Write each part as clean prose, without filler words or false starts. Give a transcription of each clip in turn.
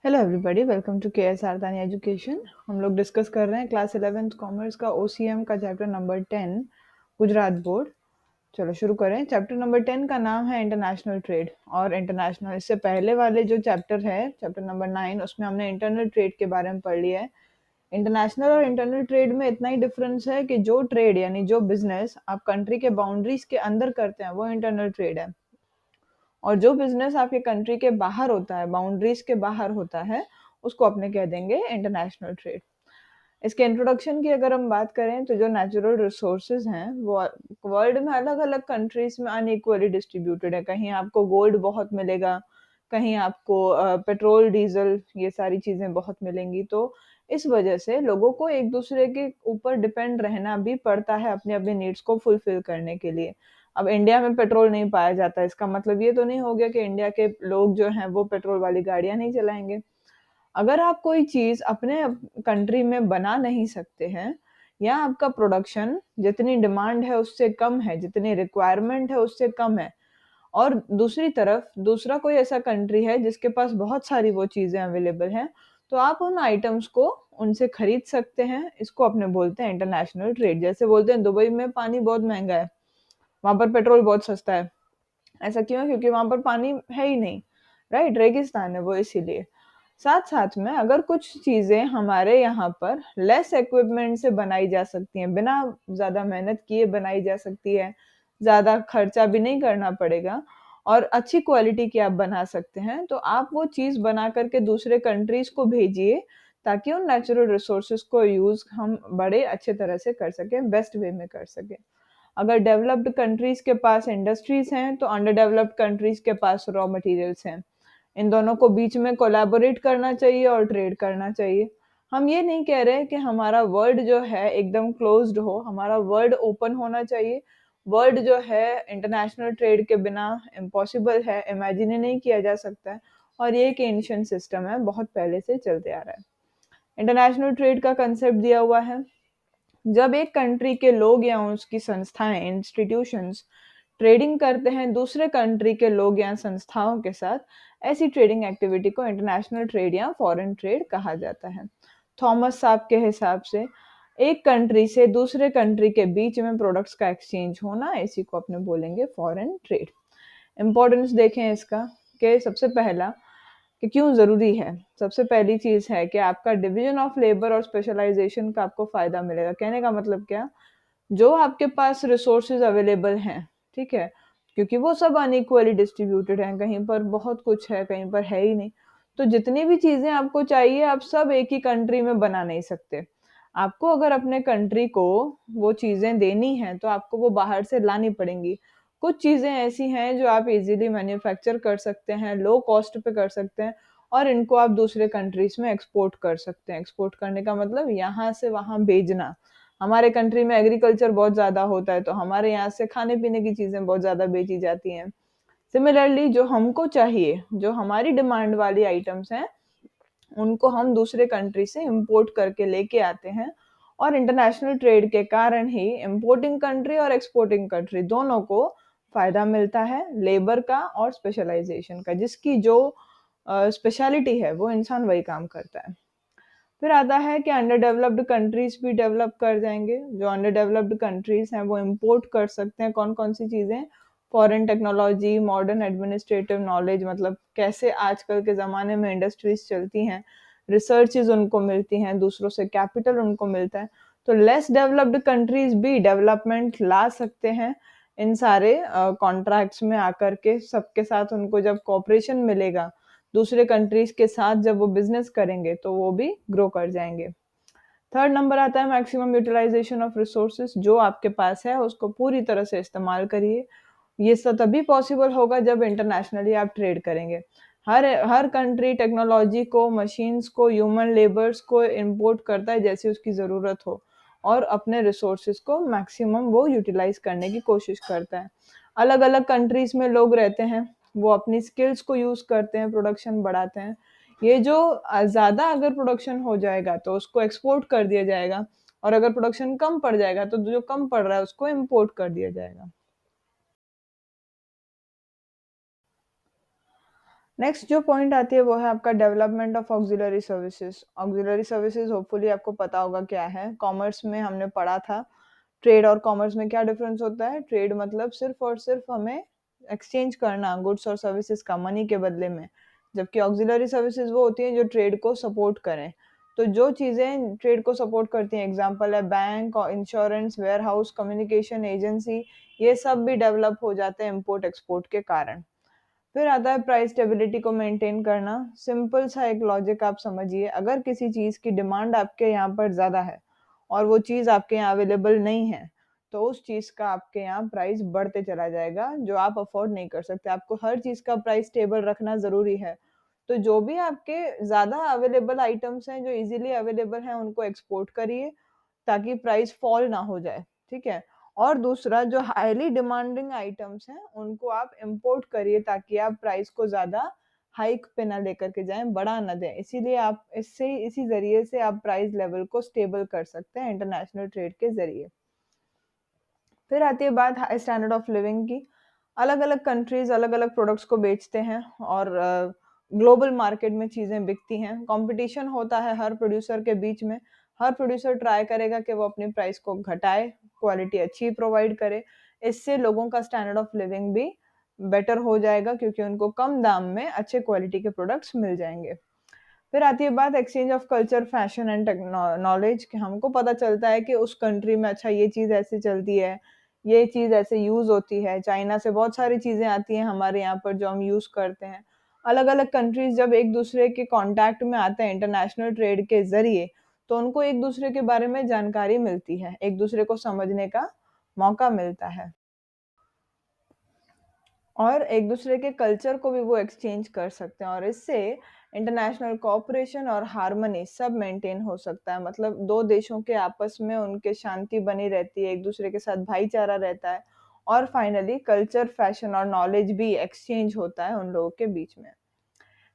Hello everybody, welcome to KSR Dani education. हम लोग discuss कर रहे हैं क्लास 11th कॉमर्स का ओसीएम का चैप्टर नंबर 10 गुजरात बोर्ड। चलो शुरू करें। चैप्टर नंबर 10 का नाम है इंटरनेशनल ट्रेड और इंटरनेशनल। इससे पहले वाले जो चैप्टर है, चैप्टर नंबर 9, उसमें हमने इंटरनल ट्रेड के बारे में पढ़ लिया है। इंटरनेशनल और इंटरनल ट्रेड में इतना ही डिफरेंस है कि जो ट्रेड यानी जो बिजनेस आप कंट्री के बाउंड्रीज के अंदर करते हैं वो इंटरनल ट्रेड है, और जो बिजनेस आपके कंट्री के बाहर होता है, बाउंड्रीज के बाहर होता है, उसको अपने कह देंगे इंटरनेशनल ट्रेड। इसके इंट्रोडक्शन की अगर हम बात करें तो जो नेचुरल रिसोर्सेज हैं वो वर्ल्ड में अलग अलग कंट्रीज में अनइक्वली डिस्ट्रीब्यूटेड है। कहीं आपको गोल्ड बहुत मिलेगा, कहीं आपको पेट्रोल डीजल ये सारी चीजें बहुत मिलेंगी। तो इस वजह से लोगों को एक दूसरे के ऊपर डिपेंड रहना भी पड़ता है अपनी अपनी नीड्स को फुलफिल करने के लिए। अब इंडिया में पेट्रोल नहीं पाया जाता, इसका मतलब ये तो नहीं हो गया कि इंडिया के लोग जो हैं वो पेट्रोल वाली गाड़ियां नहीं चलाएंगे। अगर आप कोई चीज अपने कंट्री में बना नहीं सकते हैं, या आपका प्रोडक्शन जितनी डिमांड है उससे कम है, जितनी रिक्वायरमेंट है उससे कम है, और दूसरी तरफ दूसरा कोई ऐसा कंट्री है जिसके पास बहुत सारी वो चीजें अवेलेबल हैं, तो आप उन आइटम्स को उनसे खरीद सकते हैं। इसको अपने बोलते हैं इंटरनेशनल ट्रेड। जैसे बोलते हैं दुबई में पानी बहुत महंगा है, वहां पर पेट्रोल बहुत सस्ता है। ऐसा क्यों है? क्योंकि वहां पर पानी है ही नहीं, राइट, रेगिस्तान है वो, इसीलिए। साथ साथ में अगर कुछ चीजें हमारे यहाँ पर लेस इक्विपमेंट से बनाई जा सकती हैं, बिना ज्यादा मेहनत किए बनाई जा सकती है, ज्यादा खर्चा भी नहीं करना पड़ेगा, और अच्छी क्वालिटी की आप बना सकते हैं, तो आप वो चीज बना करके दूसरे कंट्रीज को भेजिए, ताकि उन नेचुरल रिसोर्सेज को यूज हम बड़े अच्छे तरह से कर सकें, बेस्ट वे में कर सकें। अगर डेवलप्ड कंट्रीज के पास इंडस्ट्रीज हैं तो अंडर डेवलप्ड कंट्रीज के पास रॉ मटेरियल्स हैं। इन दोनों को बीच में कोलैबोरेट करना चाहिए और ट्रेड करना चाहिए। हम ये नहीं कह रहे कि हमारा वर्ल्ड जो है एकदम क्लोज्ड हो, हमारा वर्ल्ड ओपन होना चाहिए। वर्ल्ड जो है इंटरनेशनल ट्रेड के बिना इम्पॉसिबल है, इमेजिन ही नहीं किया जा सकता है, और ये एक एंशिएंट सिस्टम है, बहुत पहले से चलते आ रहा है। इंटरनेशनल ट्रेड का कंसेप्ट दिया हुआ है, जब एक कंट्री के लोग या उसकी संस्थाएं, इंस्टीट्यूशंस ट्रेडिंग करते हैं दूसरे कंट्री के लोग या संस्थाओं के साथ, ऐसी ट्रेडिंग एक्टिविटी को इंटरनेशनल ट्रेड या फॉरेन ट्रेड कहा जाता है। थॉमस साहब के हिसाब से एक कंट्री से दूसरे कंट्री के बीच में प्रोडक्ट्स का एक्सचेंज होना, इसी को अपने बोलेंगे फॉरेन ट्रेड। इंपॉर्टेंस देखें इसका, कि सबसे पहला कि क्यों ज़रूरी है। सबसे पहली चीज़ है कि आपका डिवीजन ऑफ लेबर और स्पेशलाइजेशन का आपको फ़ायदा मिलेगा। कहने का मतलब क्या, जो आपके पास रिसोर्सेज अवेलेबल हैं, ठीक है, क्योंकि वो सब अनइक्वली डिस्ट्रीब्यूटेड हैं, कहीं पर बहुत कुछ है, कहीं पर है ही नहीं। तो जितनी भी चीज़ें आपको चाहिए, आप सब एक ही कंट्री में बना नहीं सकते। आपको अगर अपने कंट्री को वो चीज़ें देनी हैं, तो आपको वो बाहर से लानी पड़ेंगी। कुछ चीज़ें ऐसी हैं जो आप इजीली मैन्युफैक्चर कर सकते हैं, लो कॉस्ट पे कर सकते हैं, और इनको आप दूसरे कंट्रीज में एक्सपोर्ट कर सकते हैं। एक्सपोर्ट करने का मतलब यहाँ से वहाँ भेजना। हमारे कंट्री में एग्रीकल्चर बहुत ज़्यादा होता है, तो हमारे यहाँ से खाने-पीने की चीज़ें बहुत ज़्यादा बेची जाती हैं। सिमिलरली जो हमको चाहिए, जो हमारी डिमांड वाली आइटम्स हैं, उनको हम दूसरे कंट्री से इंपोर्ट करके लेके आते हैं, और इंटरनेशनल ट्रेड के कारण ही इंपोर्टिंग कंट्री और एक्सपोर्टिंग कंट्री दोनों को फायदा मिलता है, लेबर का और स्पेशलाइजेशन का। जिसकी जो स्पेशलिटी है वो इंसान वही काम करता है। फिर आता है कि अंडर डेवलप्ड कंट्रीज भी डेवलप कर जाएंगे। जो अंडर डेवलप्ड कंट्रीज हैं वो इंपोर्ट कर सकते हैं कौन कौन सी चीज़ें, foreign technology, modern administrative knowledge, मतलब कैसे आजकल के ज़माने में इंडस्ट्रीज चलती हैं, रिसर्चेज उनको मिलती हैं, दूसरों से कैपिटल उनको मिलता है। तो लेस डेवलप्ड कंट्रीज भी डेवलपमेंट ला सकते हैं इन सारे कॉन्ट्रैक्ट्स में आकर के। सबके साथ उनको जब कॉपरेशन मिलेगा, दूसरे कंट्रीज के साथ जब वो बिजनेस करेंगे, तो वो भी ग्रो कर जाएंगे। थर्ड नंबर आता है मैक्सिमम यूटिलाइजेशन ऑफ रिसोर्सेज। जो आपके पास है उसको पूरी तरह से इस्तेमाल करिए। ये सब तभी पॉसिबल होगा जब इंटरनेशनली आप ट्रेड करेंगे। हर हर कंट्री टेक्नोलॉजी को, मशीन्स को, ह्यूमन लेबर्स को इंपोर्ट करता है जैसी उसकी ज़रूरत हो, और अपने रिसोर्सेज को मैक्सिमम वो यूटिलाइज करने की कोशिश करता है। अलग अलग कंट्रीज में लोग रहते हैं, वो अपनी स्किल्स को यूज़ करते हैं, प्रोडक्शन बढ़ाते हैं। ये जो ज़्यादा अगर प्रोडक्शन हो जाएगा तो उसको एक्सपोर्ट कर दिया जाएगा, और अगर प्रोडक्शन कम पड़ जाएगा तो जो कम पड़ रहा है उसको इम्पोर्ट कर दिया जाएगा। नेक्स्ट जो पॉइंट आती है वो है आपका development of auxiliary services. Auxiliary services hopefully आपको पता होगा क्या है। कॉमर्स में हमने पढ़ा था ट्रेड और कॉमर्स में क्या डिफरेंस होता है। ट्रेड मतलब सिर्फ और सिर्फ हमें एक्सचेंज करना गुड्स और सर्विसेज का मनी के बदले में, जबकि ऑक्सिलरी सर्विसेज वो होती हैं जो ट्रेड को सपोर्ट करें। तो जो चीज़ें ट्रेड को सपोर्ट करती हैं, एग्जांपल है बैंक और insurance, warehouse, communication agency, ये सब भी डेवलप हो जाते हैं इम्पोर्ट एक्सपोर्ट के कारण। फिर आता है प्राइस स्टेबिलिटी को मेंटेन करना। सिंपल सा एक लॉजिक आप समझिए, अगर किसी चीज़ की डिमांड आपके यहाँ पर ज़्यादा है और वो चीज़ आपके यहाँ अवेलेबल नहीं है, तो उस चीज़ का आपके यहाँ प्राइस बढ़ते चला जाएगा जो आप अफोर्ड नहीं कर सकते। आपको हर चीज़ का प्राइस स्टेबल रखना ज़रूरी है। तो जो भी आपके ज़्यादा अवेलेबल आइटम्स हैं, जो इजीली अवेलेबल हैं, उनको एक्सपोर्ट करिए ताकि प्राइस फॉल ना हो जाए, ठीक है। और दूसरा जो हाईली डिमांडिंग आइटम्स हैं उनको आप इंपोर्ट करिए ताकि आप प्राइस को ज़्यादा हाइक पे ना लेकर के जाएं, बढ़ा ना दें। इसीलिए आप इसी ज़रिए से आप प्राइस लेवल को स्टेबल कर सकते हैं इंटरनेशनल ट्रेड के ज़रिए। फिर आती है बात हाई स्टैंडर्ड ऑफ लिविंग की। अलग अलग कंट्रीज अलग अलग प्रोडक्ट्स को बेचते हैं और ग्लोबल मार्केट में चीज़ें बिकती हैं। कंपटीशन होता है हर प्रोड्यूसर के बीच में। हर प्रोड्यूसर ट्राई करेगा कि वो अपनी प्राइस को घटाए, क्वालिटी अच्छी प्रोवाइड करे। इससे लोगों का स्टैंडर्ड ऑफ लिविंग भी बेटर हो जाएगा क्योंकि उनको कम दाम में अच्छे क्वालिटी के प्रोडक्ट्स मिल जाएंगे। फिर आती है बात exchange of culture, fashion and knowledge कि हमको पता चलता है कि उस कंट्री में अच्छा ये चीज़ ऐसे चलती है, ये चीज़ ऐसे यूज़ होती है। चाइना से बहुत सारी चीज़ें आती हैं हमारे यहाँ पर जो हम यूज़ करते हैं। अलग अलग कंट्रीज जब एक दूसरे के कांटेक्ट में आते हैं इंटरनेशनल ट्रेड के ज़रिए, तो उनको एक दूसरे के बारे में जानकारी मिलती है, एक दूसरे को समझने का मौका मिलता है और एक दूसरे के कल्चर को भी वो एक्सचेंज कर सकते हैं और इससे इंटरनेशनल कोऑपरेशन और हार्मनी सब मेंटेन हो सकता है। मतलब दो देशों के आपस में उनके शांति बनी रहती है, एक दूसरे के साथ भाईचारा रहता है और फाइनली कल्चर, फैशन और नॉलेज भी एक्सचेंज होता है उन लोगों के बीच में।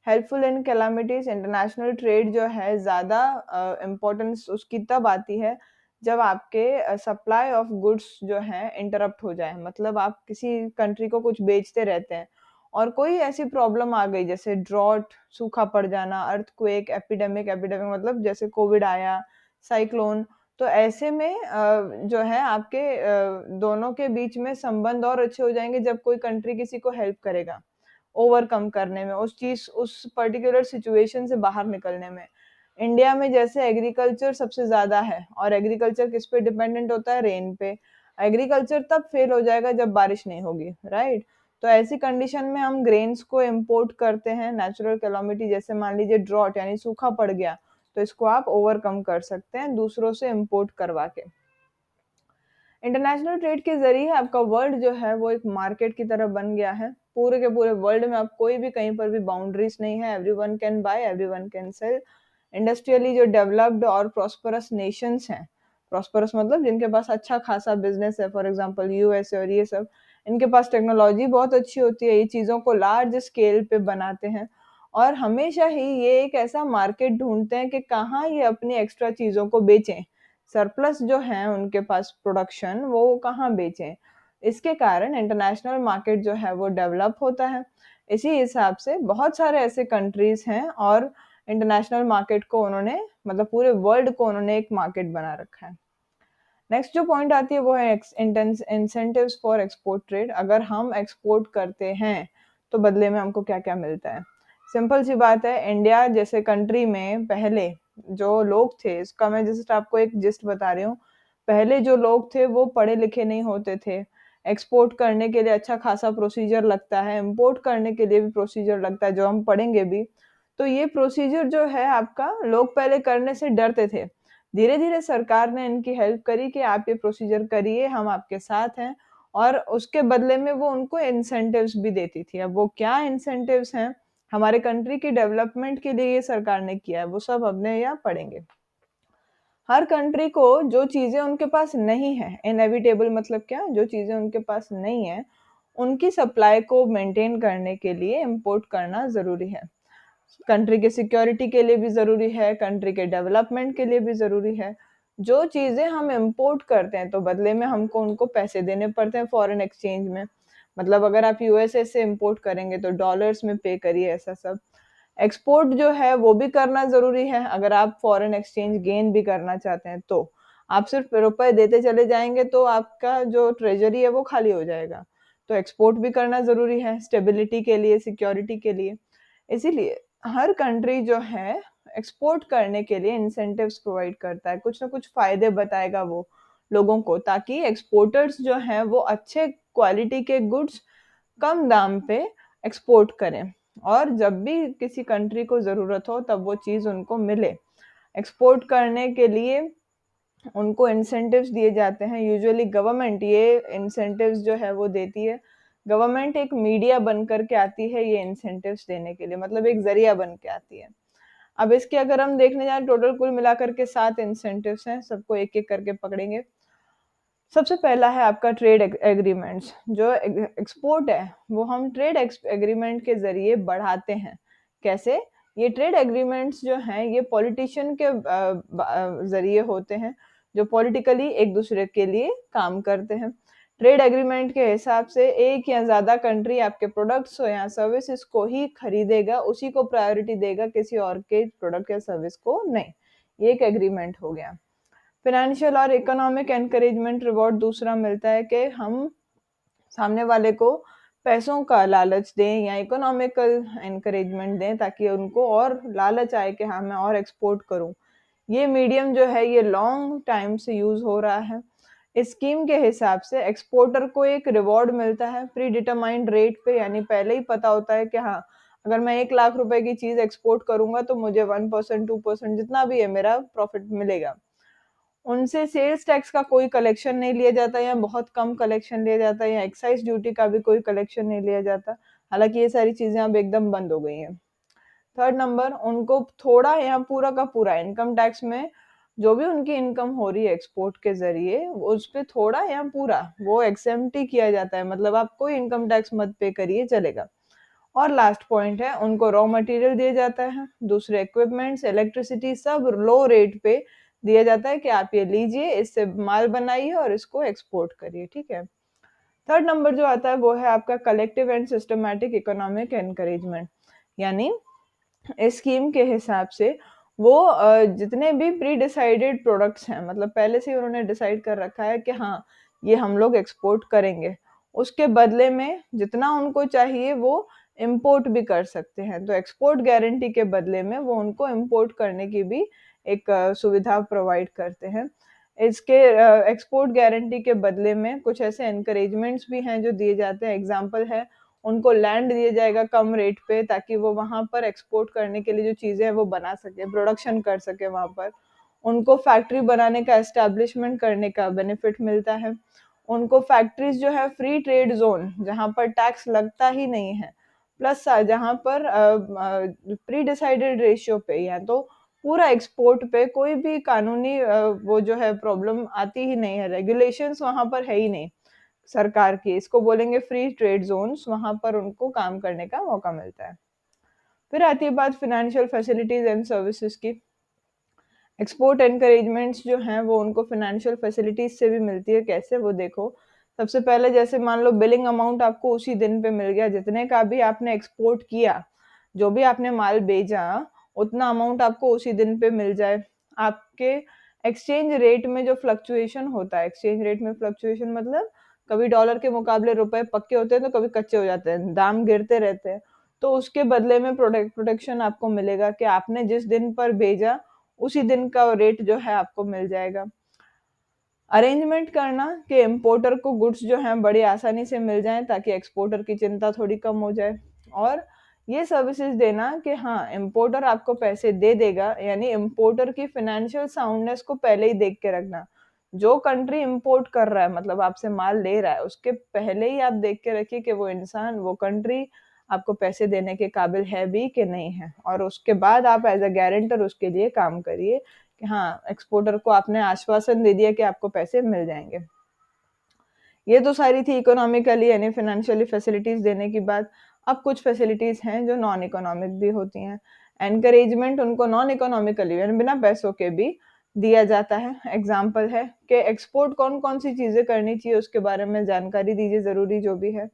Helpful in calamities, international trade जो है ज़्यादा इम्पोर्टेंस उसकी तब आती है जब आपके सप्लाई ऑफ गुड्स जो है इंटरप्ट हो जाए। मतलब आप किसी कंट्री को कुछ बेचते रहते हैं और कोई ऐसी प्रॉब्लम आ गई जैसे ड्रॉट, सूखा पड़ जाना, अर्थक्वेक, एपिडेमिक, एपिडेमिक मतलब जैसे कोविड आया, साइक्लोन। तो ऐसे में जो है आपके दोनों के बीच में संबंध और अच्छे हो जाएंगे जब कोई कंट्री किसी को हेल्प करेगा ओवरकम करने में, उस चीज उस पर्टिकुलर सिचुएशन से बाहर निकलने में। इंडिया में जैसे एग्रीकल्चर सबसे ज्यादा है और एग्रीकल्चर किस पे डिपेंडेंट होता है, रेन पे। एग्रीकल्चर तब फेल हो जाएगा जब बारिश नहीं होगी, राइट। तो ऐसी कंडीशन में हम ग्रेन्स को इम्पोर्ट करते हैं। नेचुरल कैलामिटी जैसे मान लीजिए ड्रॉट यानी सूखा पड़ गया, तो इसको आप ओवरकम कर सकते हैं दूसरों से इम्पोर्ट करवा के। इंटरनेशनल ट्रेड के जरिए आपका वर्ल्ड जो है वो एक मार्केट की तरह बन गया है। पूरे के पूरे वर्ल्ड में अब कोई भी कहीं पर भी बाउंड्रीज नहीं है, everyone can buy, everyone can sell. Industrially जो डेवलप्ड और प्रॉस्परस नेशंस हैं, प्रॉस्परस मतलब जिनके पास अच्छा खासा बिजनेस है, फॉर एग्जांपल यूएसए और ये सब, इनके पास टेक्नोलॉजी बहुत अच्छी होती है, ये चीज़ों को लार्ज स्केल पे बनाते हैं और हमेशा ही ये एक ऐसा मार्केट ढूंढते हैं कि कहाँ ये अपनी एक्स्ट्रा चीज़ों को बेचें, सरप्लस जो है उनके पास प्रोडक्शन वो कहाँ बेचें। इसके कारण इंटरनेशनल मार्केट जो है वो डेवलप होता है। इसी हिसाब से बहुत सारे ऐसे कंट्रीज हैं और इंटरनेशनल मार्केट को उन्होंने मतलब पूरे वर्ल्ड को उन्होंने एक मार्केट बना रखा है। नेक्स्ट जो पॉइंट आती है वो है इंसेंटिव्स फॉर एक्सपोर्ट ट्रेड। अगर हम एक्सपोर्ट करते हैं तो बदले में हमको क्या क्या मिलता है। सिंपल सी बात है, इंडिया जैसे कंट्री में पहले जो लोग थे, इसका मैं जस्ट आपको एक जिस्ट बता रही हूँ। पहले जो लोग थे वो पढ़े लिखे नहीं होते थे। एक्सपोर्ट करने के लिए अच्छा खासा प्रोसीजर लगता है, इम्पोर्ट करने के लिए भी प्रोसीजर लगता है जो हम पढ़ेंगे भी। तो ये प्रोसीजर जो है आपका, लोग पहले करने से डरते थे। धीरे धीरे सरकार ने इनकी हेल्प करी कि आप ये प्रोसीजर करिए, हम आपके साथ हैं। और उसके बदले में वो उनको इंसेंटिव्स भी देती थी। अब वो क्या इंसेंटिव्स हैं, हमारे कंट्री की डेवलपमेंट के लिए ये सरकार ने किया है, वो सब अपने यहाँ पढ़ेंगे। हर कंट्री को जो चीजें उनके पास नहीं है, इनएविटेबल मतलब क्या, जो चीजें उनके पास नहीं है उनकी सप्लाई को मेंटेन करने के लिए इंपोर्ट करना जरूरी है। कंट्री के सिक्योरिटी के लिए भी ज़रूरी है, कंट्री के डेवलपमेंट के लिए भी ज़रूरी है। जो चीज़ें हम इम्पोर्ट करते हैं तो बदले में हमको उनको पैसे देने पड़ते हैं फॉरेन एक्सचेंज में। मतलब अगर आप यूएसए से इंपोर्ट करेंगे तो डॉलर्स में पे करिए, ऐसा सब। एक्सपोर्ट जो है वो भी करना ज़रूरी है, अगर आप फॉरेन एक्सचेंज गेन भी करना चाहते हैं तो। आप सिर्फ रुपए देते चले जाएँगे तो आपका जो ट्रेज़री है वो खाली हो जाएगा। तो एक्सपोर्ट भी करना ज़रूरी है स्टेबिलिटी के लिए, सिक्योरिटी के लिए। इसीलिए हर कंट्री जो है एक्सपोर्ट करने के लिए इंसेंटिव्स प्रोवाइड करता है, कुछ ना कुछ फ़ायदे बताएगा वो लोगों को, ताकि एक्सपोर्टर्स जो हैं वो अच्छे क्वालिटी के गुड्स कम दाम पे एक्सपोर्ट करें, और जब भी किसी कंट्री को ज़रूरत हो तब वो चीज़ उनको मिले। एक्सपोर्ट करने के लिए उनको इंसेंटिव्स दिए जाते हैं, यूजुअली गवर्नमेंट ये इंसेंटिव्स जो है वो देती है। गवर्नमेंट एक मीडिया बन कर के आती है ये इंसेंटिव्स देने के लिए, मतलब एक ज़रिया बन के आती है। अब इसके अगर हम देखने जाएँ टोटल कुल मिलाकर के 7 इंसेंटिव्स हैं, सबको एक-एक करके पकड़ेंगे। सबसे पहला है आपका ट्रेड एग्रीमेंट्स। जो एक्सपोर्ट है वो हम ट्रेड एग्रीमेंट के ज़रिए बढ़ाते हैं। कैसे? ये ट्रेड एग्रीमेंट्स जो हैं ये पॉलिटिशियन के ज़रिए होते हैं, जो पॉलिटिकली एक दूसरे के लिए काम करते हैं। ट्रेड एग्रीमेंट के हिसाब से एक या ज़्यादा कंट्री आपके प्रोडक्ट्स हो या सर्विसेज़ को ही खरीदेगा, उसी को प्रायोरिटी देगा, किसी और के प्रोडक्ट या सर्विस को नहीं। ये एक एग्रीमेंट हो गया। फ़ाइनेंशियल और इकोनॉमिक एनकरेजमेंट रिवॉर्ड दूसरा मिलता है कि हम सामने वाले को पैसों का लालच दें या इकोनॉमिकल एनकरेजमेंट दें, ताकि उनको और लालच आए कि हाँ, मैं और एक्सपोर्ट करूँ। ये मीडियम जो है ये लॉन्ग टाइम से यूज़ हो रहा है। इस स्कीम के हिसाब से एक्सपोर्टर को एक रिवॉर्ड मिलता है प्री डिटरमाइंड रेट पे, यानी पहले ही पता होता है कि हाँ, अगर मैं 1 लाख रुपए की चीज़ एक्सपोर्ट करूँगा तो मुझे 1% 2% जितना भी है मेरा प्रॉफ़िट मिलेगा। उनसे सेल्स टैक्स का कोई कलेक्शन नहीं लिया जाता या बहुत कम कलेक्शन लिया जाता है, या एक्साइज़ ड्यूटी का भी कोई कलेक्शन नहीं लिया जाता। हालाँकि ये सारी चीज़ें अब एकदम बंद हो गई हैं। थर्ड नंबर, उनको थोड़ा या पूरा का पूरा इनकम टैक्स में जो भी उनकी इनकम हो रही है एक्सपोर्ट के ज़रिए, उस पे थोड़ा या पूरा वो एक्सेम्प्ट ही किया जाता है, मतलब आप कोई इनकम टैक्स मत पे करिए, चलेगा। और लास्ट पॉइंट है, उनको रॉ मटेरियल दिया जाता है, दूसरे इक्विपमेंट्स, इलेक्ट्रिसिटी सब लो रेट पे दिया जाता है कि आप ये लीजिए, इससे माल बनाइए और इसको एक्सपोर्ट करिए, ठीक है? थर्ड नंबर जो आता है वो है आपका collective and systematic economic encouragement, यानी इस स्कीम के हिसाब से वो जितने भी प्री डिसाइडेड प्रोडक्ट्स हैं, मतलब पहले से ही उन्होंने डिसाइड कर रखा है कि हाँ, ये हम लोग एक्सपोर्ट करेंगे। उसके बदले में जितना उनको चाहिए वो इम्पोर्ट भी कर सकते हैं। तो एक्सपोर्ट गारंटी के बदले में वो उनको इम्पोर्ट करने की भी एक सुविधा प्रोवाइड करते हैं। इसके एक्सपोर्ट गारंटी के बदले में कुछ ऐसे एनकरेजमेंट्स भी हैं जो दिए जाते हैं। एग्ज़ाम्पल है, उनको लैंड दिया जाएगा कम रेट पे, ताकि वो वहाँ पर एक्सपोर्ट करने के लिए जो चीज़ें हैं वो बना सकें, प्रोडक्शन कर सकें वहाँ पर। उनको फैक्ट्री बनाने का एस्टेब्लिशमेंट करने का बेनिफिट मिलता है। उनको फैक्ट्रीज़ जो है फ्री ट्रेड ज़ोन, जहाँ पर टैक्स लगता ही नहीं है, प्लस जहाँ पर प्री डिसाइडेड रेशियो पे या तो पूरा एक्सपोर्ट पे कोई भी कानूनी वो जो है प्रॉब्लम आती ही नहीं है, रेगुलेशंस वहाँ पर है ही नहीं। सरकार की, इसको बोलेंगे फ्री ट्रेड ज़ोन्स, वहाँ पर उनको काम करने का मौका मिलता है। फिर आती है बात फ़ाइनेंशियल फैसिलिटीज़ एंड सर्विसेज़ की। एक्सपोर्ट एनकरेजमेंट्स जो हैं वो उनको फ़ाइनेंशियल फैसिलिटीज़ से भी मिलती है, कैसे वो देखो। सबसे पहले जैसे मान लो बिलिंग अमाउंट आपको उसी दिन पे मिल गया, जितने का भी आपने एक्सपोर्ट किया, जो भी आपने माल भेजा, उतना अमाउंट आपको उसी दिन पे मिल जाए। आपके एक्सचेंज रेट में जो फ्लक्चुएशन होता है, एक्सचेंज रेट में फ्लक्चुएशन मतलब कभी डॉलर के मुकाबले रुपए पक्के होते हैं, तो कभी कच्चे हो जाते हैं, दाम गिरते रहते हैं। तो उसके बदले में प्रोटेक्शन आपको मिलेगा कि आपने जिस दिन पर भेजा, उसी दिन का रेट जो है आपको मिल जाएगा। अरेंजमेंट करना कि इम्पोर्टर को गुड्स जो हैं बड़ी आसानी से मिल जाएँ, ताकि एक्सपोर्टर की चिंता थोड़ी कम हो जाए। और ये सर्विसेज़ देना कि हाँ, इम्पोर्टर आपको पैसे दे देगा, यानी इम्पोर्टर की फ़ाइनेंशियल साउंडनेस को पहले ही देख के रखना। जो कंट्री इम्पोर्ट कर रहा है, मतलब आपसे माल ले रहा है, उसके पहले ही आप देख के रखिए कि वो इंसान, वो कंट्री आपको पैसे देने के काबिल है भी कि नहीं है, और उसके बाद आप एज़ अ गारंटर उसके लिए काम करिए कि हाँ, एक्सपोर्टर को आपने आश्वासन दे दिया कि आपको पैसे मिल जाएँगे। ये तो सारी थी इकोनॉमिकली यानी फ़ाइनेंशियली फैसिलिटीज़ देने की बात। अब कुछ फैसिलिटीज़ हैं जो नॉन इकोनॉमिक भी होती हैं। एनकरेजमेंट उनको नॉन इकोनॉमिकली यानी बिना पैसों के भी दिया जाता है। एग्ज़ाम्पल है कि एक्सपोर्ट कौन-कौन सी चीज़ें करनी चाहिए उसके बारे में जानकारी दीजिए ज़रूरी जो भी है।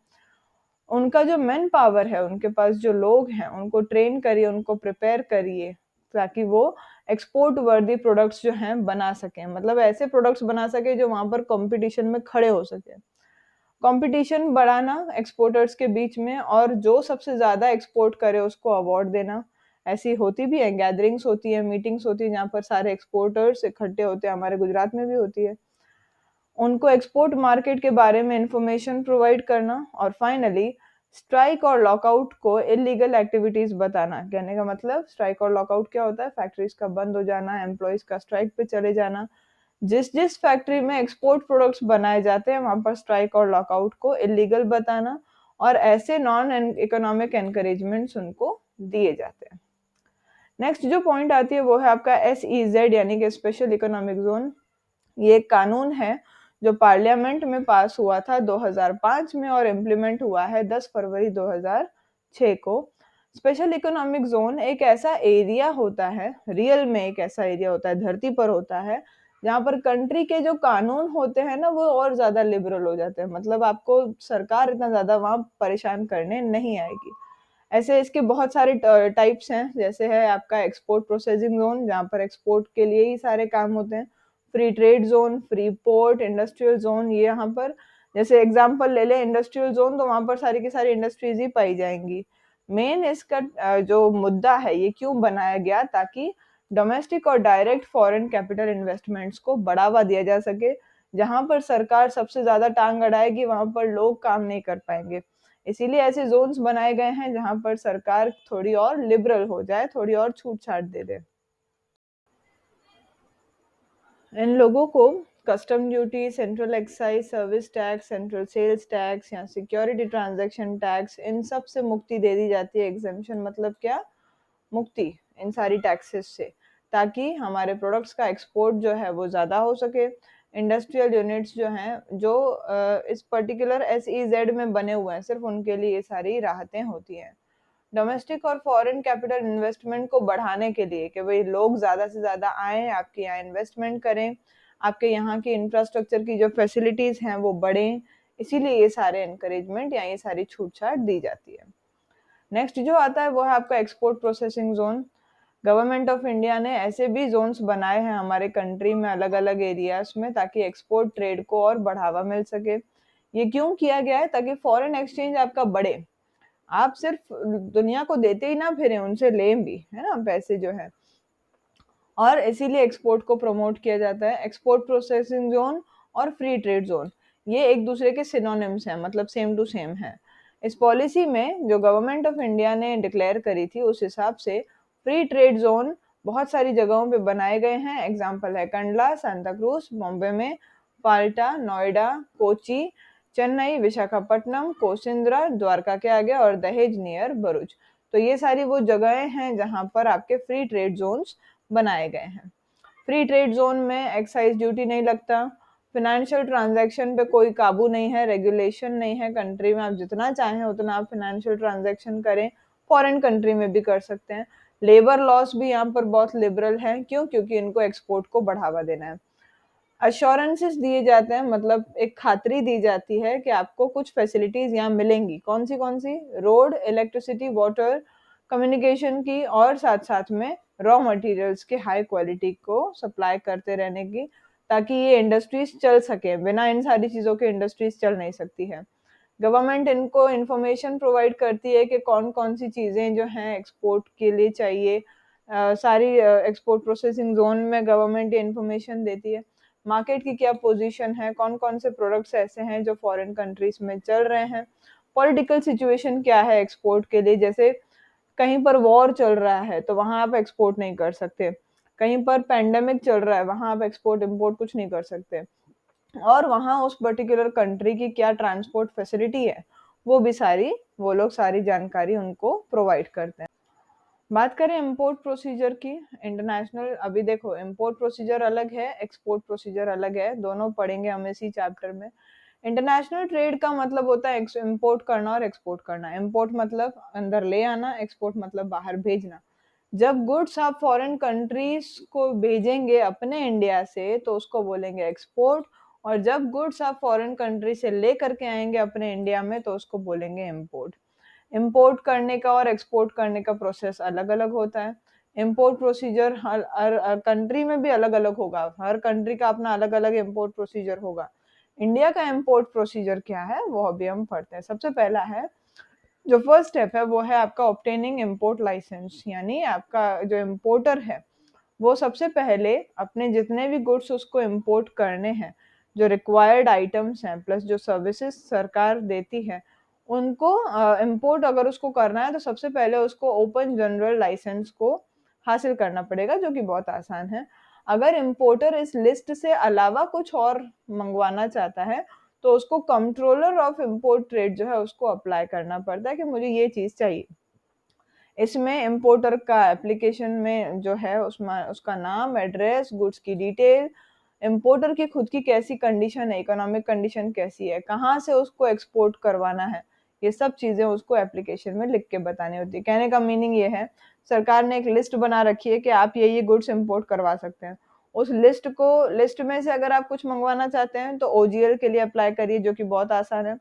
उनका जो मैन पावर है, उनके पास जो लोग हैं, उनको ट्रेन करिए, उनको प्रिपेयर करिए, ताकि वो एक्सपोर्ट वर्दी प्रोडक्ट्स जो हैं बना सकें, मतलब ऐसे प्रोडक्ट्स बना सके जो वहां पर कंपटीशन में खड़े हो सके। कंपटीशन बढ़ाना एक्सपोर्टर्स के बीच में, और जो सबसे ज्यादा एक्सपोर्ट करे उसको अवार्ड देना। ऐसी होती भी है, गैदरिंग्स होती है, मीटिंग्स होती है, जहाँ पर सारे एक्सपोर्टर्स इकट्ठे होते हैं, हमारे गुजरात में भी होती है। उनको एक्सपोर्ट मार्केट के बारे में इंफॉर्मेशन प्रोवाइड करना। और फाइनली स्ट्राइक और लॉकआउट को इलीगल एक्टिविटीज बताना। कहने का मतलब स्ट्राइक और लॉकआउट क्या होता है? फैक्ट्रीज का बंद हो जाना, एम्प्लॉयज का स्ट्राइक पे चले जाना। जिस जिस फैक्ट्री में एक्सपोर्ट प्रोडक्ट्स बनाए जाते हैं वहां पर स्ट्राइक और लॉकआउट को इलीगल बताना, और ऐसे नॉन इकोनॉमिक एनकरेजमेंट्स उनको दिए जाते हैं। नेक्स्ट जो पॉइंट आती है वो है आपका SEZ यानी कि स्पेशल इकोनॉमिक जोन। ये एक कानून है जो पार्लियामेंट में पास हुआ था 2005 में और इम्प्लीमेंट हुआ है 10 फरवरी 2006 को। स्पेशल इकोनॉमिक जोन एक ऐसा एरिया होता है, रियल में एक ऐसा एरिया होता है, धरती पर होता है, जहाँ पर कंट्री के जो कानून होते हैं ना वो और ज्यादा लिबरल हो जाते हैं, मतलब आपको सरकार इतना ज्यादा वहां परेशान करने नहीं आएगी। ऐसे इसके बहुत सारे टाइप्स हैं, जैसे है आपका एक्सपोर्ट प्रोसेसिंग जोन, जहाँ पर एक्सपोर्ट के लिए ही सारे काम होते हैं। Free trade zone, free port, industrial zone, ये यहाँ पर जैसे एग्जांपल ले लें इंडस्ट्रियल जोन, तो वहां पर सारी की सारी इंडस्ट्रीज ही पाई जाएंगी। मेन इसका जो मुद्दा है ये क्यों बनाया गया, ताकि डोमेस्टिक और डायरेक्ट फॉरेन कैपिटल इन्वेस्टमेंट्स को बढ़ावा दिया जा सके। जहां पर सरकार सबसे ज्यादा टांग अड़ाएगी वहां पर लोग काम नहीं कर पाएंगे। इसीलिए ऐसे जोन्स बनाए गए हैं जहां पर सरकार थोड़ी और लिबरल हो जाए, थोड़ी और छूट छाट दे दे। इन लोगों को custom duty, central excise service tax, central sales tax या सिक्योरिटी ट्रांजैक्शन टैक्स, इन सब से मुक्ति दे दी जाती है। एग्जेम्पशन मतलब क्या? मुक्ति इन सारी टैक्सेस से, ताकि हमारे प्रोडक्ट्स का एक्सपोर्ट जो है वो ज़्यादा हो सके। इंडस्ट्रियल यूनिट्स जो हैं, जो इस पर्टिकुलर SEZ में बने हुए हैं, सिर्फ उनके लिए ये सारी राहतें होती हैं। डोमेस्टिक और फॉरेन कैपिटल इन्वेस्टमेंट को बढ़ाने के लिए कि भाई लोग ज़्यादा से ज़्यादा आएँ, आपके यहाँ इन्वेस्टमेंट करें, आपके यहाँ की इंफ्रास्ट्रक्चर की जो फैसिलिटीज़ हैं वो बढ़ें, इसीलिए ये सारे इनकरेजमेंट या ये सारी छूट छाट दी जाती है। नेक्स्ट जो आता है वो है आपका export processing zone. Government of India ने ऐसे भी जोन्स बनाए हैं हमारे कंट्री में अलग अलग एरियाज में, ताकि एक्सपोर्ट ट्रेड को और बढ़ावा मिल सके। ये क्यों किया गया है? ताकि फॉरेन एक्सचेंज आपका बढ़े। आप सिर्फ दुनिया को देते ही ना फिरें, उनसे लें भी, है ना, पैसे जो है। और इसीलिए एक्सपोर्ट को प्रमोट किया जाता है। एक्सपोर्ट प्रोसेसिंग जोन और फ्री ट्रेड जोन ये एक दूसरे के सिनोनिम्स हैं, मतलब सेम टू सेम है। इस पॉलिसी में जो गवर्नमेंट ऑफ इंडिया ने डिक्लेयर करी थी उस हिसाब से फ्री ट्रेड जोन बहुत सारी जगहों पे बनाए गए हैं। एग्जाम्पल है कंडला, सांता क्रूज बॉम्बे में, पाल्टा, नोएडा, कोची, चेन्नई, विशाखापट्टनम, कोसिंद्रा द्वारका के आगे, और दहेज नियर भरूच। तो ये सारी वो जगहें हैं जहां पर आपके फ्री ट्रेड जोन्स बनाए गए हैं। फ्री ट्रेड जोन में एक्साइज ड्यूटी नहीं लगता, फिनेंशियल ट्रांजैक्शन पे कोई काबू नहीं है, रेगुलेशन नहीं है, कंट्री में आप जितना चाहें उतना आप फिनेंशियल ट्रांजैक्शन करें, फॉरेन कंट्री में भी कर सकते हैं। लेबर लॉस भी यहाँ पर बहुत लिबरल है, क्यों? क्योंकि इनको एक्सपोर्ट को बढ़ावा देना है। अश्योरेंसेस दिए जाते हैं, मतलब एक खातरी दी जाती है कि आपको कुछ फैसिलिटीज यहाँ मिलेंगी। कौन सी? रोड, इलेक्ट्रिसिटी, वाटर, कम्युनिकेशन की, और साथ साथ में रॉ मटेरियल्स के हाई क्वालिटी को सप्लाई करते रहने की, ताकि ये इंडस्ट्रीज चल सके। बिना इन सारी चीज़ों के इंडस्ट्रीज चल नहीं सकती है। गवर्नमेंट इनको इंफॉर्मेशन प्रोवाइड करती है कि कौन कौन सी चीज़ें जो हैं एक्सपोर्ट के लिए चाहिए। सारी एक्सपोर्ट प्रोसेसिंग जोन में गवर्नमेंट ये इंफॉर्मेशन देती है। मार्केट की क्या पोजीशन है, कौन कौन से प्रोडक्ट्स ऐसे हैं जो फॉरेन कंट्रीज में चल रहे हैं, पॉलिटिकल सिचुएशन क्या है एक्सपोर्ट के लिए। जैसे कहीं पर वॉर चल रहा है तो वहां आप एक्सपोर्ट नहीं कर सकते, कहीं पर पैंडेमिक चल रहा है वहां आप एक्सपोर्ट इम्पोर्ट कुछ नहीं कर सकते, और वहां उस पर्टिकुलर कंट्री की क्या ट्रांसपोर्ट फैसिलिटी है वो भी सारी वो लोग सारी जानकारी उनको प्रोवाइड करते हैं। बात करें इंपोर्ट प्रोसीजर की, इंटरनेशनल, अभी देखो इंपोर्ट प्रोसीजर अलग है, एक्सपोर्ट प्रोसीजर अलग है, दोनों पढ़ेंगे हम इसी चैप्टर में। इंटरनेशनल ट्रेड का मतलब होता है इंपोर्ट करना और एक्सपोर्ट करना। इंपोर्ट मतलब अंदर ले आना, एक्सपोर्ट मतलब बाहर भेजना। जब गुड्स आप फॉरेन कंट्रीज को भेजेंगे अपने इंडिया से तो उसको बोलेंगे एक्सपोर्ट, और जब गुड्स आप फॉरेन कंट्री से ले करके आएंगे अपने इंडिया में तो उसको बोलेंगे इम्पोर्ट। इंपोर्ट करने का और एक्सपोर्ट करने का प्रोसेस अलग अलग होता है। इंपोर्ट प्रोसीजर हर कंट्री में भी अलग अलग होगा, हर कंट्री का अपना अलग अलग इंपोर्ट प्रोसीजर होगा। इंडिया का इंपोर्ट प्रोसीजर क्या है वो अभी हम पढ़ते हैं। सबसे पहला है, जो फर्स्ट स्टेप है वो है आपका ऑब्टेनिंग इंपोर्ट लाइसेंस, यानी आपका जो इम्पोर्टर है वो सबसे पहले अपने जितने भी गुड्स उसको इंपोर्ट करने हैं, जो रिक्वायर्ड आइटम्स हैं प्लस जो सर्विसेज सरकार देती है उनको इंपोर्ट अगर उसको करना है तो सबसे पहले उसको ओपन जनरल लाइसेंस को हासिल करना पड़ेगा, जो कि बहुत आसान है। अगर इंपोर्टर इस लिस्ट से अलावा कुछ और मंगवाना चाहता है तो उसको कंट्रोलर ऑफ इंपोर्ट ट्रेड जो है उसको अप्लाई करना पड़ता है कि मुझे ये चीज चाहिए। इसमें इंपोर्टर का एप्लीकेशन में जो है उसमें उसका नाम, एड्रेस, गुड्स की डिटेल, इंपोर्टर की खुद की कैसी कंडीशन है, इकोनॉमिक कंडीशन कैसी है, कहाँ से उसको एक्सपोर्ट करवाना है, ये सब चीजें उसको एप्लीकेशन में लिख के बतानी होती है। कहने का मीनिंग ये है, सरकार ने एक लिस्ट बना रखी है कि आप ये गुड्स इंपोर्ट करवा सकते हैं। उस लिस्ट में से अगर आप कुछ मंगवाना चाहते हैं तो ओजीएल के लिए अप्लाई करिए, जो कि बहुत आसान है।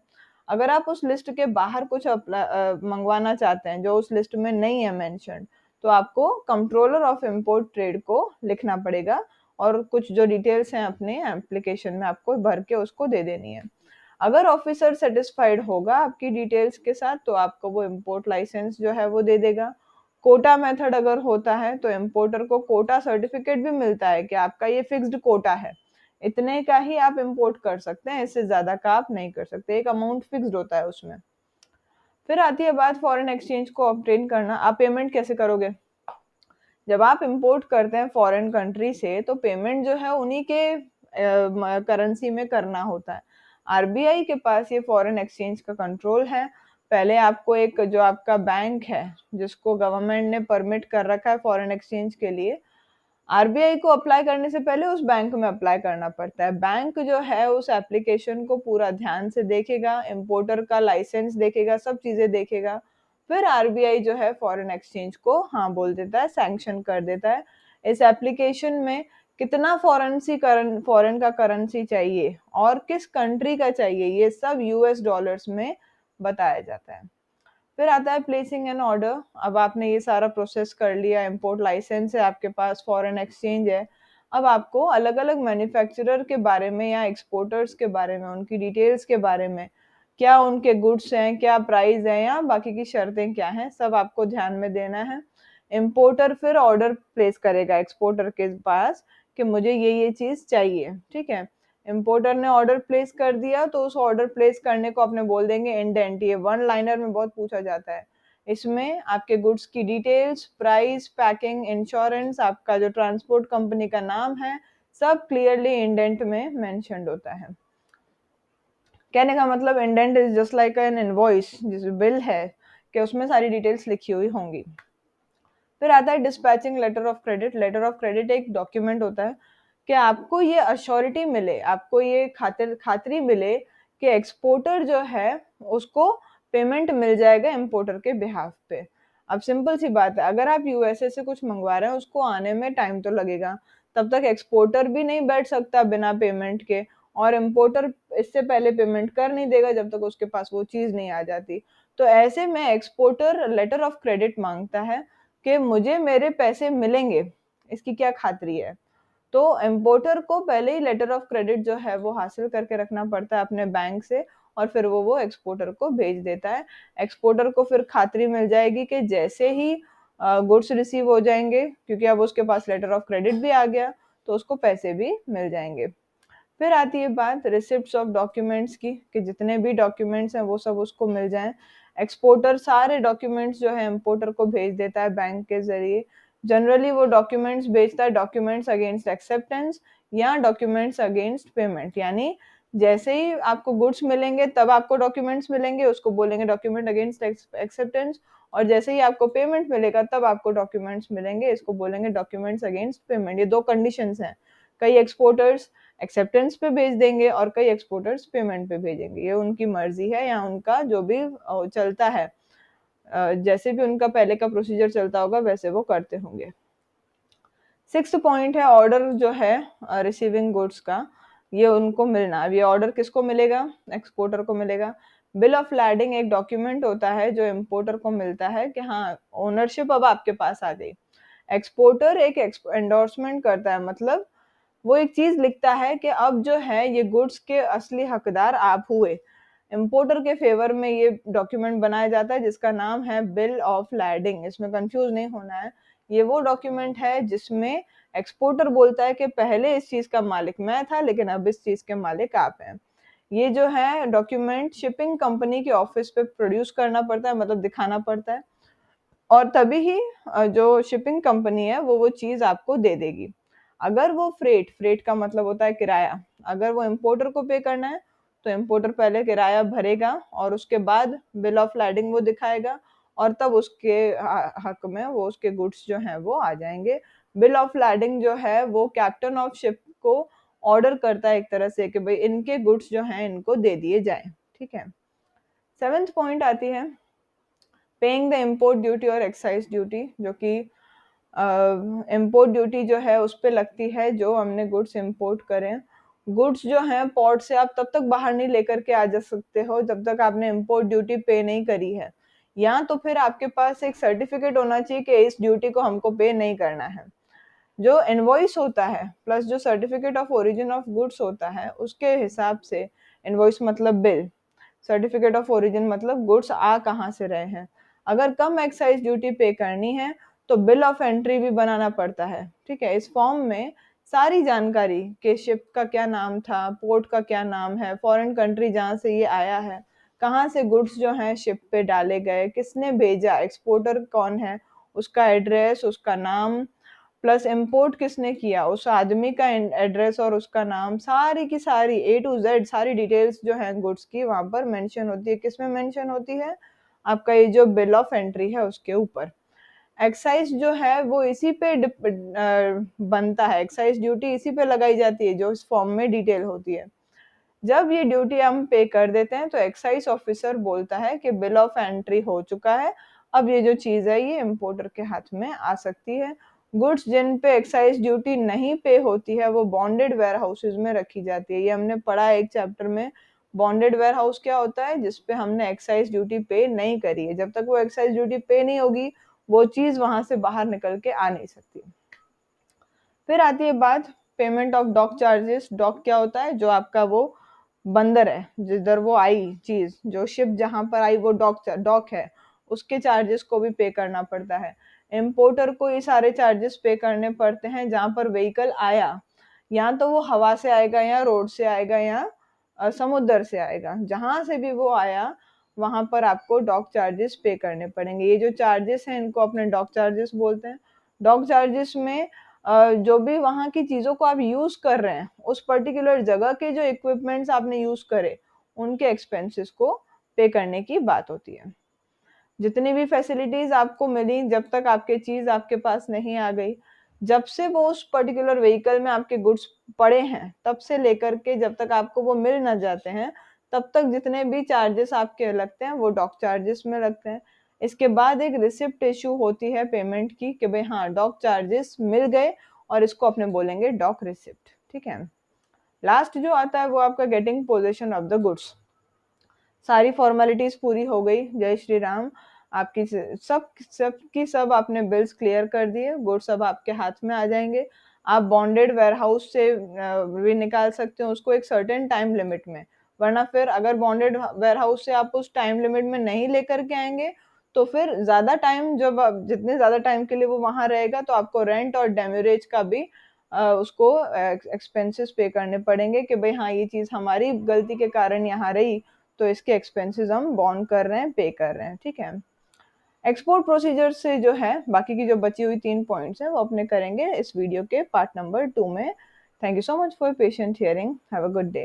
अगर आप उस लिस्ट के बाहर कुछ मंगवाना चाहते हैं जो उस लिस्ट में नहीं है मेंशन, तो आपको कंट्रोलर ऑफ इंपोर्ट ट्रेड को लिखना पड़ेगा और कुछ जो डिटेल्स हैं अपने एप्लीकेशन में आपको भर के उसको दे देनी है। अगर ऑफिसर सेटिस्फाइड होगा आपकी डिटेल्स के साथ तो आपको वो इंपोर्ट लाइसेंस जो है वो दे देगा। कोटा मेथड अगर होता है तो इंपोर्टर को कोटा सर्टिफिकेट भी मिलता है कि आपका ये फिक्स्ड कोटा है, इतने का ही आप इंपोर्ट कर सकते हैं, इससे ज्यादा का आप नहीं कर सकते, एक अमाउंट फिक्स्ड होता है उसमें। फिर आती है बात फॉरेन एक्सचेंज को ऑब्टेन करना। आप पेमेंट कैसे करोगे? जब आप इंपोर्ट करते हैं फॉरेन कंट्री से तो पेमेंट जो है उन्हीं के करेंसी में करना होता है। आरबीआई के पास ये फॉरेन एक्सचेंज का कंट्रोल है। पहले आपको एक जो आपका बैंक है जिसको गवर्नमेंट ने परमिट कर रखा है फॉरेन एक्सचेंज के लिए, आरबीआई को अप्लाई करने से पहले उस बैंक में अप्लाई करना पड़ता है। बैंक जो है उस एप्लीकेशन को पूरा ध्यान से देखेगा, इंपोर्टर का लाइसेंस देखेगा, सब चीजें देखेगा। फिर आरबीआई जो है फॉरेन एक्सचेंज को हाँ बोल देता है, सैंक्शन कर देता है। इस एप्लीकेशन में कितना फॉरेन का करेंसी चाहिए और किस कंट्री का चाहिए ये सब यूएस डॉलर्स में बताया जाता है। फिर आता है प्लेसिंग एन ऑर्डर। अब आपने ये सारा प्रोसेस कर लिया, इंपोर्ट लाइसेंस है आपके पास, फॉरेन एक्सचेंज है। अब आपको अलग अलग मैन्युफैक्चरर के बारे में या एक्सपोर्टर्स के बारे में, उनकी डिटेल्स के बारे में, क्या उनके गुड्स हैं, क्या प्राइस है या बाकी की शर्तें क्या हैं, सब आपको ध्यान में देना है। इंपोर्टर फिर ऑर्डर प्लेस करेगा एक्सपोर्टर के पास कि मुझे ये चीज चाहिए, ठीक है। इंपोर्टर ने ऑर्डर प्लेस कर दिया तो उस ऑर्डर प्लेस करने को अपने बोल देंगे इंडेंट। ये वन लाइनर में बहुत पूछा जाता है। इसमें आपके गुड्स की डिटेल्स, प्राइस, पैकिंग, इंश्योरेंस, आपका जो ट्रांसपोर्ट कंपनी का नाम है, सब क्लियरली इंडेंट में मेंशन्ड होता है। कहने का मतलब indent is just like an invoice, जिस बिल है कि उसमें सारी डिटेल्स लिखी हुई होंगी। फिर आता है dispatching letter of credit. Letter of credit एक डॉक्यूमेंट होता है कि आपको ये अश्योरिटी मिले, आपको ये खातरी मिले कि एक्सपोर्टर जो है उसको पेमेंट मिल जाएगा इंपोर्टर के बिहाफ पे। अब सिंपल सी बात है, अगर आप यूएसए से कुछ मंगवा रहे हैं उसको आने में टाइम तो लगेगा, तब तक एक्सपोर्टर भी नहीं बैठ सकता बिना पेमेंट के, और इंपोर्टर इससे पहले पेमेंट कर नहीं देगा जब तक उसके पास वो चीज नहीं आ जाती। तो ऐसे में एक्सपोर्टर लेटर ऑफ क्रेडिट मांगता है कि मुझे मेरे पैसे मिलेंगे, इसकी क्या खातरी है। तो इम्पोर्टर को पहले ही लेटर ऑफ क्रेडिट जो है वो हासिल करके रखना पड़ता है अपने बैंक से, और फिर वो एक्सपोर्टर को भेज देता है। एक्सपोर्टर को फिर खातरी मिल जाएगी कि जैसे ही गुड्स रिसीव हो जाएंगे, क्योंकि अब उसके पास लेटर ऑफ क्रेडिट भी आ गया, तो उसको पैसे भी मिल जाएंगे। फिर आती है बात रिसिप्ट्स ऑफ डॉक्यूमेंट्स की, कि जितने भी डॉक्यूमेंट्स हैं वो सब उसको मिल जाएं। एक्सपोर्टर सारे डॉक्यूमेंट्स जो है इंपोर्टर को भेज देता है बैंक के जरिए। जनरली वो डॉक्यूमेंट्स भेजता है डॉक्यूमेंट्स अगेंस्ट एक्सेप्टेंस या डॉक्यूमेंट्स अगेंस्ट पेमेंट, यानी जैसे ही आपको गुड्स मिलेंगे तब आपको डॉक्यूमेंट्स मिलेंगे, उसको बोलेंगे डॉक्यूमेंट अगेंस्ट एक्सेप्टेंस, और जैसे ही आपको पेमेंट मिलेगा तब आपको डॉक्यूमेंट्स मिलेंगे, इसको बोलेंगे डॉक्यूमेंट्स अगेंस्ट पेमेंट। ये दो कंडीशंस हैं। कई एक्सपोर्टर्स एक्सेप्टेंस पे भेज देंगे और कई एक्सपोर्टर्स पेमेंट पे भेजेंगे, ये उनकी मर्जी है या उनका जो भी चलता है, जैसे भी उनका पहले का प्रोसीजर चलता होगा वैसे वो करते होंगे। सिक्स्थ पॉइंट है ऑर्डर जो है रिसीविंग गुड्स का। ये उनको मिलना। अब ये ऑर्डर किसको मिलेगा? एक्सपोर्टर को मिलेगा। बिल ऑफ लैडिंग एक डॉक्यूमेंट होता है जो इम्पोर्टर को मिलता है कि हाँ ओनरशिप अब आपके पास आ गई। एक्सपोर्टर एक एंडोर्समेंट करता है, मतलब वो एक चीज लिखता है कि अब जो है ये गुड्स के असली हकदार आप हुए। इम्पोर्टर के फेवर में ये डॉक्यूमेंट बनाया जाता है जिसका नाम है बिल ऑफ लैडिंग। इसमें कंफ्यूज नहीं होना है। ये वो डॉक्यूमेंट है जिसमें एक्सपोर्टर बोलता है कि पहले इस चीज का मालिक मैं था लेकिन अब इस चीज के मालिक आप हैं। ये जो है डॉक्यूमेंट शिपिंग कंपनी के ऑफिस पे प्रोड्यूस करना पड़ता है, मतलब दिखाना पड़ता है, और तभी ही जो शिपिंग कंपनी है वो चीज आपको दे देगी। अगर वो फ्रेट फ्रेट का मतलब होता है किराया, अगर वो इम्पोर्टर को पे करना है तो इम्पोर्टर पहले किराया भरेगा और उसके बाद बिल ऑफ लैडिंग वो दिखाएगा और तब उसके हक में वो उसके गुड्स जो हैं वो आ जाएंगे। बिल ऑफ लैडिंग जो है वो कैप्टन ऑफ शिप को ऑर्डर करता है एक तरह से कि भाई इनके गुड्स जो हैं इनको दे दिए जाएं। ठीक है। 7th पॉइंट आती है पेइंग द इम्पोर्ट ड्यूटी और एक्साइज ड्यूटी, जो कि इम्पोर्ट ड्यूटी जो है उस पे लगती है जो हमने गुड्स इम्पोर्ट करें। गुड्स जो हैं पोर्ट से आप तब तक बाहर नहीं लेकर के आ जा सकते हो जब तक आपने इम्पोर्ट ड्यूटी पे नहीं करी है, या तो फिर आपके पास एक सर्टिफिकेट होना चाहिए कि इस ड्यूटी को हमको पे नहीं करना है। जो इनवॉइस होता है प्लस जो certificate of origin of goods होता है उसके हिसाब से, इनवॉइस मतलब बिल, सर्टिफिकेट ऑफ ओरिजिन मतलब गुड्स आ कहाँ से रहे हैं। अगर कम एक्साइज ड्यूटी पे करनी है तो बिल ऑफ एंट्री भी बनाना पड़ता है। ठीक है। इस फॉर्म में सारी जानकारी कि शिप का क्या नाम था, पोर्ट का क्या नाम है, फॉरेन कंट्री जहाँ से ये आया है, कहाँ से गुड्स जो हैं शिप पे डाले गए, किसने भेजा, एक्सपोर्टर कौन है, उसका एड्रेस, उसका नाम, प्लस इम्पोर्ट किसने किया, उस आदमी का एड्रेस और उसका नाम, सारी की सारी ए टू जेड सारी डिटेल्स जो है गुड्स की वहां पर मेंशन होती है। किसमें मेंशन होती है? आपका ये जो बिल ऑफ एंट्री है उसके ऊपर। एक्साइज जो है वो इसी पे बनता है, एक्साइज ड्यूटी इसी पे लगाई जाती है जो इस फॉर्म में डिटेल होती है। जब ये ड्यूटी हम पे कर देते हैं तो एक्साइज ऑफिसर बोलता है कि बिल ऑफ एंट्री हो चुका है, अब ये जो चीज है ये इम्पोर्टर के हाथ में आ सकती है। गुड्स जिन पे एक्साइज ड्यूटी नहीं पे होती है वो बॉन्डेड वेयर हाउसेज में रखी जाती है। ये हमने पढ़ा है एक चैप्टर में। बॉन्डेड वेयर हाउस क्या होता है? जिसपे हमने एक्साइज ड्यूटी पे नहीं करी है, जब तक वो एक्साइज ड्यूटी पे नहीं होगी वो चीज वहां से बाहर निकल के आ नहीं सकती। फिर आती है बात payment of doc charges. Doc क्या होता है? जो आपका वो बंदर है, जिधर वो आई चीज, जो शिप जहां पर आई वो डॉक है, उसके चार्जेस को भी पे करना पड़ता है। इम्पोर्टर को ये सारे चार्जेस पे करने पड़ते हैं जहां पर व्हीकल आया, या तो वो हवा से आएगा या रोड से आएगा या समुद्र से आएगा, जहां से भी वो आया वहां पर आपको डॉक चार्जेस पे करने पड़ेंगे। ये जो चार्जेस हैं इनको अपने डॉक चार्जेस बोलते हैं। डॉक चार्जेस में जो भी वहाँ की चीजों को आप यूज कर रहे हैं, उस पर्टिकुलर जगह के जो इक्विपमेंट्स आपने यूज करे उनके एक्सपेंसेस को पे करने की बात होती है। जितनी भी फैसिलिटीज आपको मिली जब तक आपके चीज आपके पास नहीं आ गई, जब से वो उस पर्टिकुलर व्हीकल में आपके गुड्स पड़े हैं तब से लेकर के जब तक आपको वो मिल ना जाते हैं, तब तक जितने भी चार्जेस आपके लगते हैं वो डॉक चार्जेस में लगते हैं। इसके बाद एक रिसिप्ट इशू होती है पेमेंट की कि भाई हाँ डॉक चार्जेस मिल गए, और इसको अपने बोलेंगे डॉक रिसिप्ट। ठीक है। लास्ट जो आता है वो आपका getting possession of the goods. सारी फॉर्मेलिटीज पूरी हो गई, जय श्री राम। आपकी सब की सब आपने बिल्स क्लियर कर दिए, गुड्स अब आपके हाथ में आ जाएंगे। आप बॉन्डेड वेयर हाउस से भी निकाल सकते हो उसको एक सर्टेन टाइम लिमिट में, वरना फिर अगर बॉन्डेड वेयर हाउस से आप उस टाइम लिमिट में नहीं लेकर के आएंगे तो फिर ज्यादा टाइम, जब जितने ज्यादा टाइम के लिए वो वहां रहेगा तो आपको रेंट और डेमरेज का भी उसको एक्सपेंसेस पे करने पड़ेंगे कि भाई हाँ ये चीज हमारी गलती के कारण यहाँ रही तो इसके एक्सपेंसेस हम बॉन्ड कर रहे हैं, पे कर रहे हैं। ठीक है। एक्सपोर्ट प्रोसीजर से जो है बाकी की जो बची हुई 3 पॉइंट्स हैं वो अपने करेंगे इस वीडियो के पार्ट नंबर 2 में। Thank you so much for patient hearing. Have a good day.